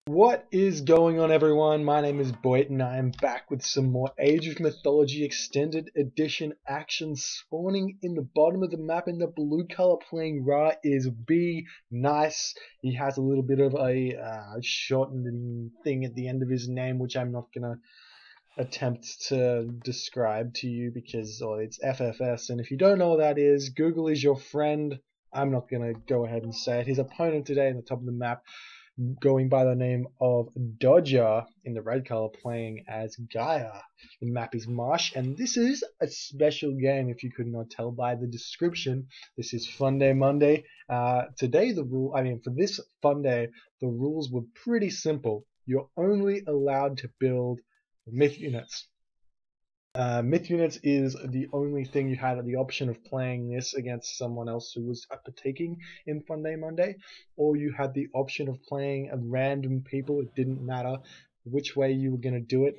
What is going on, everyone? My name is Boyd and I am back with some more Age of Mythology Extended Edition action. Spawning in the bottom of the map in the blue color playing Ra is Be Nice. He has a little bit of a shortening thing at the end of his name, which I'm not going to attempt to describe to you because it's FFS, and if you don't know what that is, Google is your friend. I'm not going to go ahead and say it. His opponent today in the top of the map, going by the name of Dodger in the red color, playing as Gaia. The map is Marsh, and this is a special game if you could not tell by the description. This is Funday Monday. Today for this Funday, the rules were pretty simple. You're only allowed to build myth units. Myth units is the only thing you had the option of playing this against someone else who was partaking in Funday Monday, or you had the option of playing a random people. It didn't matter which way you were going to do it.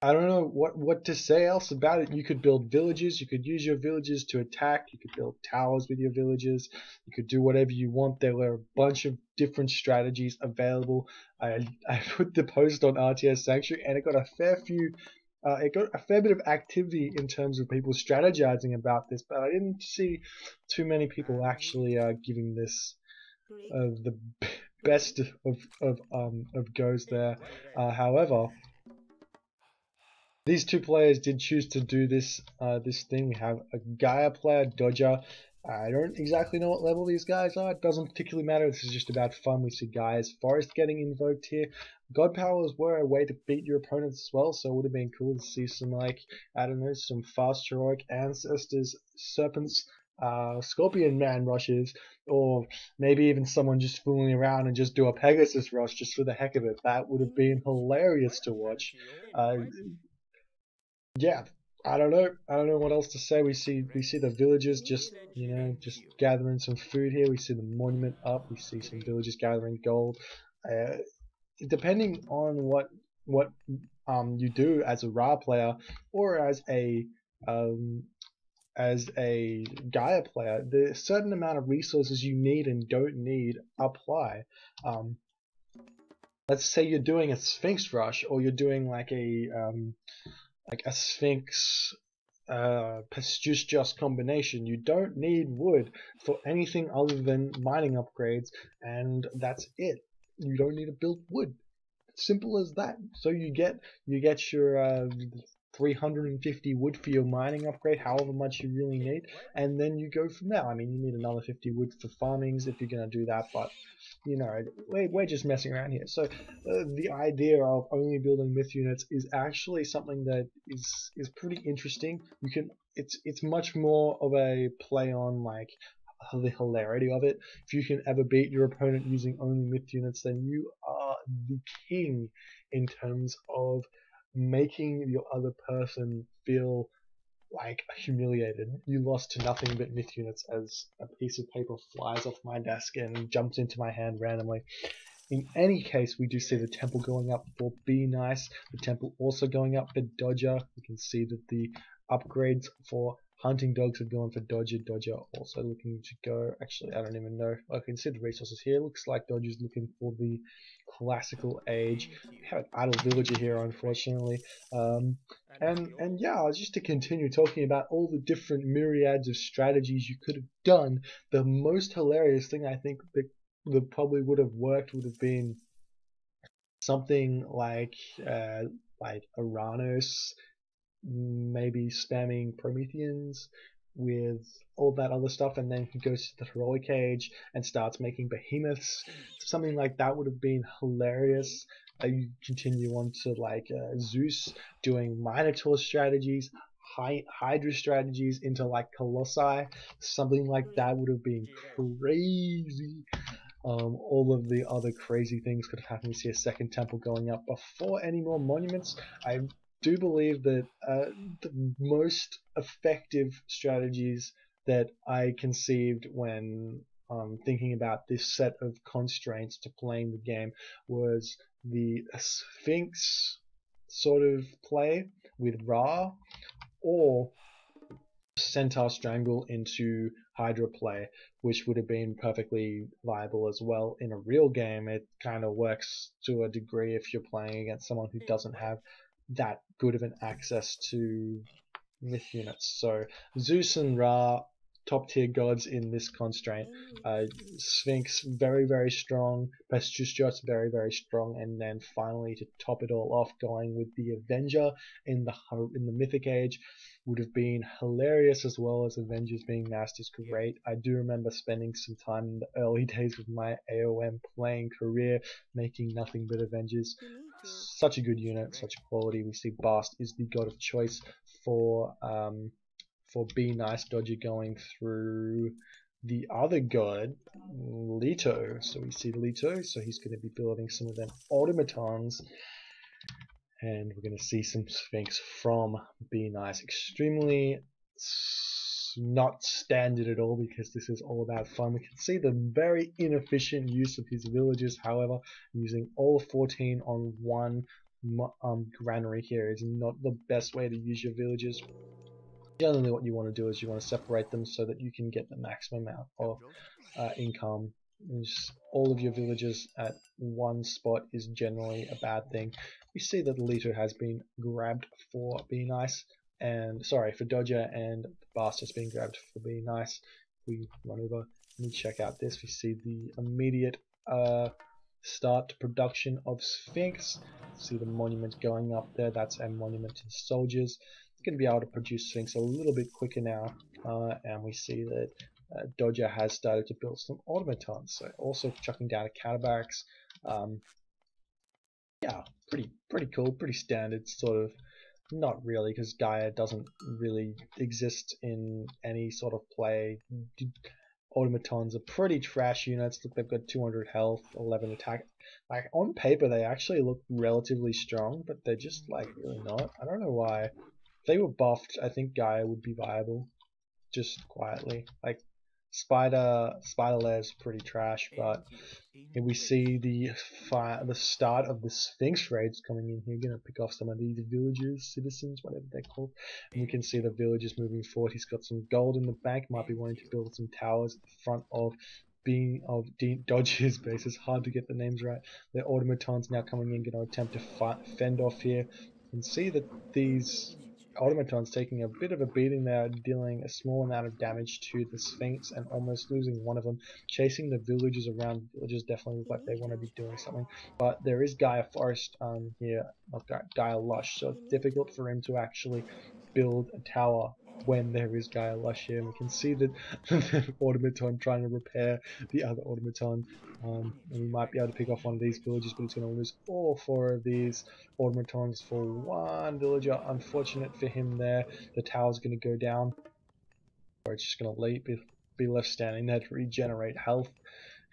I don't know what to say else about it. You could build villages, you could use your villages to attack, you could build towers with your villages, you could do whatever you want. There were a bunch of different strategies available. I put the post on RTS Sanctuary and it got a fair bit of activity in terms of people strategizing about this, but I didn't see too many people actually giving this the best of goes there. However, these two players did choose to do this thing. We have a Gaia player, Dodger. I don't exactly know what level these guys are. It doesn't particularly matter. This is just about fun. We see Gaia's Forest getting invoked here. God powers were a way to beat your opponents as well, so it would have been cool to see some, I don't know, some fast heroic ancestors, serpents, Scorpion Man rushes, or maybe even someone just fooling around and just do a Pegasus rush just for the heck of it. That would have been hilarious to watch. Yeah, I don't know. I don't know what else to say. We see the villagers just gathering some food here. We see the monument up. We see some villagers gathering gold. Uh, Depending on what you do as a Ra player or um, as a Gaia player, the certain amount of resources you need and don't need apply. Um, let's say you're doing a Sphinx rush, or you're doing like a Sphinx just combination. You don't need wood for anything other than mining upgrades, and that's it. You don't need to build wood. Simple as that. So you get your 350 wood for your mining upgrade, however much you really need, and then you go from there. I mean, you need another 50 wood for farmings if you're going to do that, but we're just messing around here. So the idea of only building myth units is actually something that is pretty interesting. It's much more of a play on the hilarity of it. If you can ever beat your opponent using only myth units, then you are the king in terms of making your other person feel humiliated. You lost to nothing but myth units as a piece of paper flies off my desk and jumps into my hand randomly. In any case, we do see the temple going up for Be Nice, the temple also going up for Dodger. We can see that the upgrades for hunting dogs have gone for Dodger. Dodger also looking to go, actually I don't even know, I can see the resources here. Looks like Dodger's looking for the classical age. We have an idle villager here, unfortunately. And yeah, just to continue talking about all the different myriads of strategies you could have done, the most hilarious thing I think that probably would have worked would have been something like Uranus, maybe spamming Prometheans with all that other stuff, and then he goes to the heroic age and starts making behemoths. Something like that would have been hilarious. You continue on to Zeus doing Minotaur strategies, Hydra strategies into Colossi. Something like that would have been crazy. All of the other crazy things could have happened. We see a second temple going up before any more monuments. I do believe that the most effective strategies that I conceived when thinking about this set of constraints to playing the game was the Sphinx sort of play with Ra, or Centaur Strangle into Hydra play, which would have been perfectly viable as well in a real game. It kind of works to a degree if you're playing against someone who doesn't have that good of an access to myth units. So Zeus and Ra, top tier gods in this constraint. Sphinx, very, very strong. Pestrus, very, very strong. And then finally, to top it all off, going with the Avenger in the Mythic Age would have been hilarious, as well as Avengers being masked is great. I do remember spending some time in the early days with my AOM playing career, making nothing but Avengers. Such a good unit, such quality. We see Bast is the god of choice for Be Nice Dodger going through the other god, Leto. So we see Leto, so he's going to be building some of them automatons, and we're going to see some Sphinx from Be Nice. Extremely not standard at all, because this is all about fun. We can see the very inefficient use of his villagers, however, using all 14 on one granary here is not the best way to use your villagers. Generally what you want to do is you want to separate them so that you can get the maximum amount of income. And just all of your villagers at one spot is generally a bad thing. We see that Leto has been grabbed for Be Nice, and sorry, for Dodger, and Bast has been grabbed for Be Nice. We run over and we check out this. We see the immediate start production of Sphinx. See the monument going up there. That's a monument to soldiers. It's going to be able to produce Sphinx a little bit quicker now, and we see that Dodger has started to build some automatons. So also chucking down a counterbarracks. Yeah, pretty cool, pretty standard sort of. Not really, because Gaia doesn't really exist in any sort of play. Automatons are pretty trash units. Look, they've got 200 health, 11 attack. Like, on paper, they actually look relatively strong, but they're just, like, really not. I don't know why. If they were buffed, I think Gaia would be viable. Just quietly. Like, Spider Lair is pretty trash, but here we see the start of the Sphinx raids coming in here. Gonna pick off some of these villagers, citizens, whatever they're called. And we can see the villagers moving forward. He's got some gold in the bank. Might be wanting to build some towers at the front of Dodger's base. It's hard to get the names right. The automatons now coming in, going to attempt to fend off here. You can see that these automatons taking a bit of a beating there, dealing a small amount of damage to the Sphinx and almost losing one of them. Chasing the villagers around. Villagers definitely look like they want to be doing something, but there is Gaia Forest here, not Gaia Lush, so it's difficult for him to actually build a tower when there is Gaia Lush here. And we can see that the automaton trying to repair the other automaton, and we might be able to pick off one of these villagers, but it's going to lose all 4 of these automatons for one villager. Unfortunate for him there. The tower's going to go down, or it's just going to be left standing there to regenerate health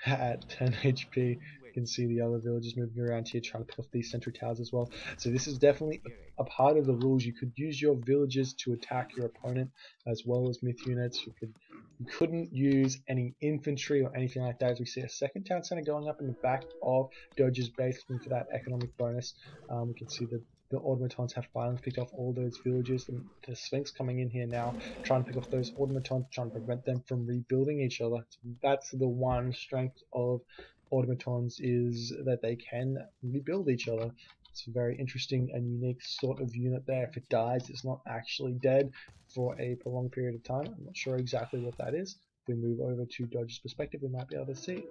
at 10 HP. You can see the other villagers moving around here trying to pick off these sentry towers as well. So this is definitely a part of the rules. You could use your villagers to attack your opponent as well as myth units. You couldn't use any infantry or anything like that. As we see a second town center going up in the back of Dodger's base, looking for that economic bonus. We can see that the automatons have finally picked off all those villagers. The Sphinx coming in here now, trying to pick off those automatons, trying to prevent them from rebuilding each other. That's the one strength of automatons, is that they can rebuild each other. It's a very interesting and unique sort of unit there. If it dies, it's not actually dead for a prolonged period of time. I'm not sure exactly what that is. If we move over to Dodger's perspective, we might be able to see it.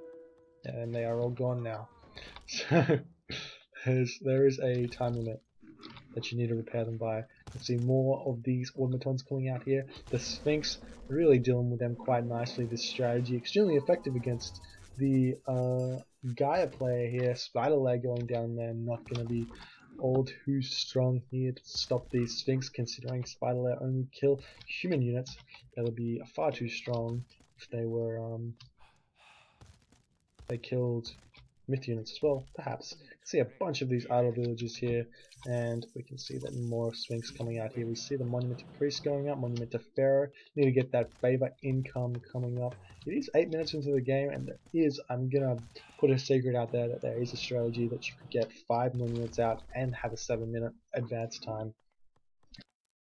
And they are all gone now. So there is a time limit that you need to repair them by. You'll see more of these automatons coming out here. The Sphinx really dealing with them quite nicely. This strategy extremely effective against the Gaia player here. Spider Lair going down there, not going to be all too strong here to stop these Sphinx, considering Spider Lair only kill human units. That would be far too strong if they were they killed myth units as well, perhaps. You can see a bunch of these idle villages here, and we can see that more Sphinx coming out here. We see the Monument to Priest going up, Monument to Pharaoh. Need to get that favor income coming up. It is 8 minutes into the game, and there is, I'm gonna put a secret out there, that there is a strategy that you could get 5 monuments out and have a 7-minute advance time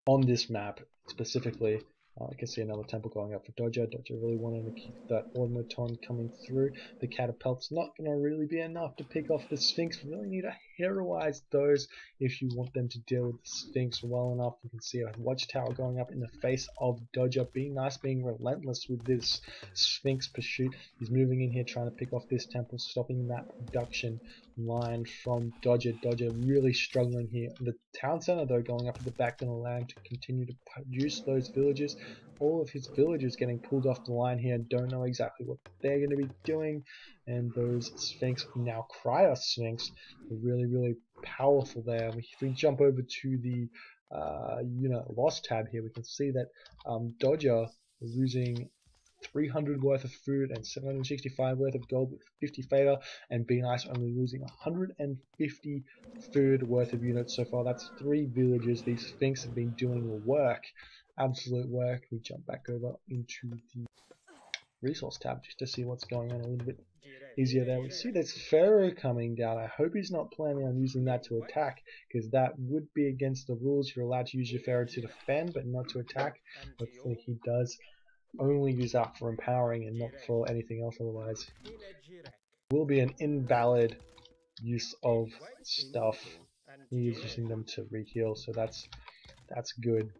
on this map specifically. I can see another temple going up for Dodger. Dodger really wanting to keep that automaton coming through. The catapult's not going to really be enough to pick off the Sphinx. We really need to heroize those if you want them to deal with the Sphinx well enough. You can see a watchtower going up in the face of Dodger. Being nice, being relentless with this Sphinx pursuit. He's moving in here trying to pick off this temple, stopping that production line from Dodger. Dodger really struggling here. The town center though going up at the back going to allow him to continue to produce those villages. All of his villagers getting pulled off the line here, don't know exactly what they're going to be doing, and those Sphinx, now Cryo Sphinx, are really powerful there. If we jump over to the unit loss tab here, we can see that Dodger losing 300 worth of food and 765 worth of gold with 50 fader, and Be Nice only losing 150 food worth of units so far. That's 3 villages. These Sphinx have been doing work, absolute work. We jump back over into the resource tab just to see what's going on a little bit easier there. We see there's Pharaoh coming down. I hope he's not planning on using that to attack, because that would be against the rules. You're allowed to use your Pharaoh to defend but not to attack. Hopefully he does only use that for empowering and not for anything else, otherwise will be an invalid use of stuff. He is using them to re-heal, so that's good.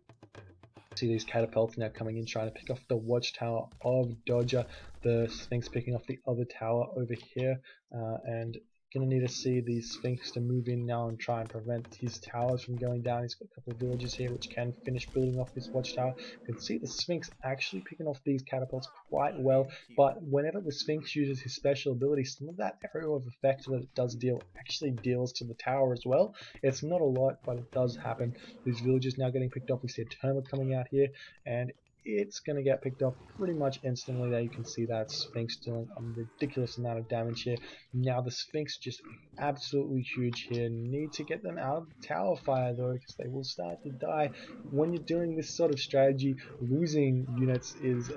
See these catapults now coming in trying to pick off the watchtower of Dodger. The Sphinx picking off the other tower over here, and gonna need to see the Sphinx to move in now and try and prevent his towers from going down. He's got a couple of villages here which can finish building off this watchtower. You can see the Sphinx actually picking off these catapults quite well, but whenever the Sphinx uses his special ability, some of that area of effect that it does deal actually deals to the tower as well. It's not a lot, but it does happen. These villages now getting picked off. We see a Terma coming out here, and it's going to get picked up pretty much instantly. There you can see that Sphinx doing a ridiculous amount of damage here. Now the Sphinx just absolutely huge here. Need to get them out of the tower fire though, because they will start to die. When you're doing this sort of strategy, losing units is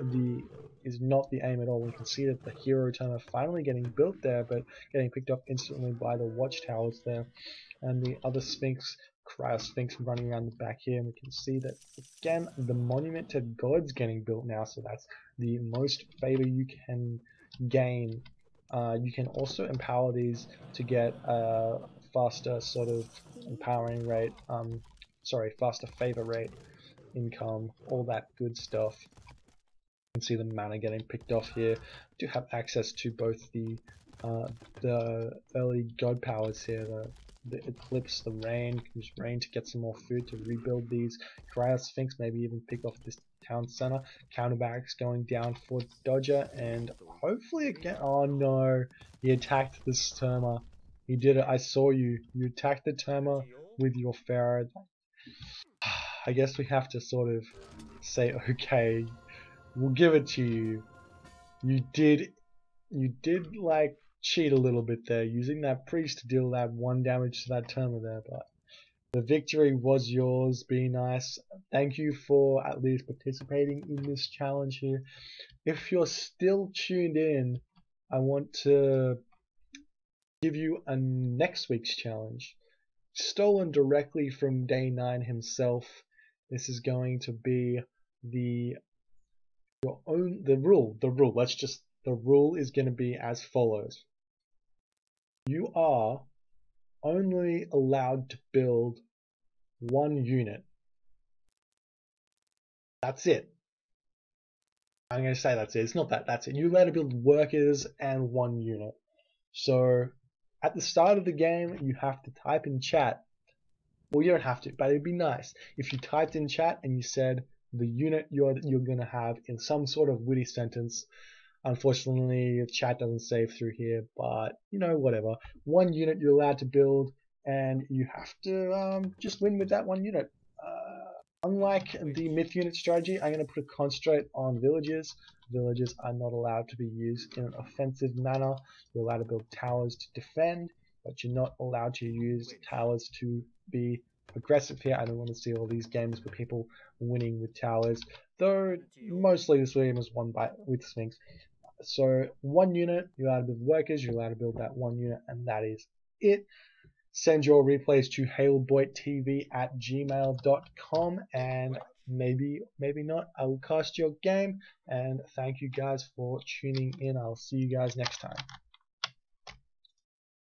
not the aim at all. We can see that the hero timer finally getting built there, but getting picked up instantly by the watchtowers there. And the other Sphinx, Cryo Sphinx, running around the back here, and we can see that again the monument to God's getting built now, so that's the most favor you can gain. You can also empower these to get a faster sort of empowering rate, faster favor rate, income, all that good stuff. You can see the mana getting picked off here. Do have access to both the early god powers here, the eclipse, the rain. Use rain to get some more food to rebuild these Cryo Sphinx, maybe even pick off this town center. Counterbarracks going down for Dodger, and hopefully again, oh no, he attacked this Terma. He did it. I saw you. You attacked the Terma with your Pharaoh. I guess we have to sort of say, okay, we'll give it to you. You did like cheat a little bit there, using that priest to deal that 1 damage to that Terma there, but the victory was yours. Be Nice. Thank you for at least participating in this challenge here. If you're still tuned in, I want to give you a next week's challenge, stolen directly from Day 9 himself. This is going to be the rule. The rule is going to be as follows. You are only allowed to build 1 unit. That's it. I'm going to say that's it. It's not that. That's it. You're allowed to build workers and 1 unit. So at the start of the game, you have to type in chat. Well, you don't have to, but it'd be nice if you typed in chat and you said the unit you're going to have in some sort of witty sentence. Unfortunately, chat doesn't save through here, but you know, whatever. 1 unit you're allowed to build, and you have to just win with that 1 unit. Unlike the myth unit strategy, I'm going to put a constraint on villages. Villages are not allowed to be used in an offensive manner. You're allowed to build towers to defend, but you're not allowed to use towers to be aggressive here. I don't want to see all these games with people winning with towers, though mostly this game is won with Sphinx. So 1 unit, you're allowed to build workers, you're allowed to build that 1 unit, and that is it. Send your replays to hailboittv@gmail.com, and maybe not. I will cast your game, and thank you guys for tuning in. I'll see you guys next time.